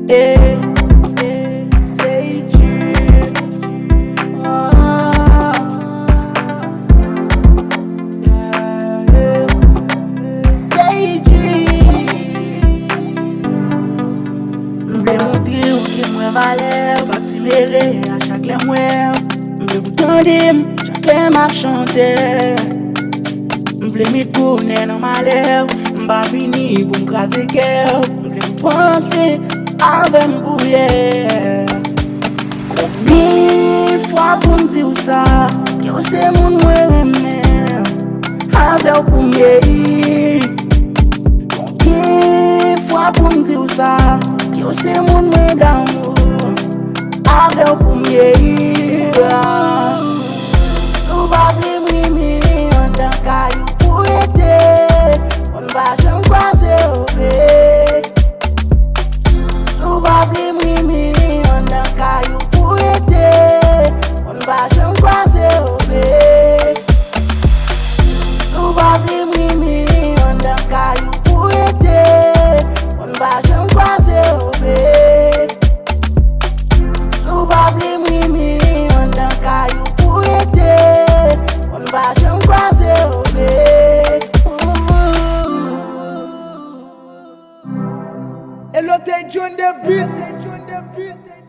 TayG. M'vle Moutre'w ki mwen Vale'w, s'aksilere a Chak Lem M'vle Pou Tande'm, Chak Lem Ap Chante. M'vle mit Bonè nan Malèw, MPa Vini pou Kraze kèw. M'vle panse, Avè'm Pou Ye. Konbyen Fwa Pou'm di ou sa, yo se moun mwen Renmen, Ave'w Pou'm Ye. Konbyen Fwa Pou'm di ou sa, yo se moun mwen Ave'w Pou'm Ye. Sou pavlem Andan Kay Pou Rete, on va Janm Kraze. Sou pavlem Andan Kay Pou Rete, on va Janm Kraze. Sou pavlem Andan Kay Pou Rete, on va Janm Kraze. Sou pavlem Andan Kay Pou Rete, on va Janm Kraze. Hello, Tay-G Beatz.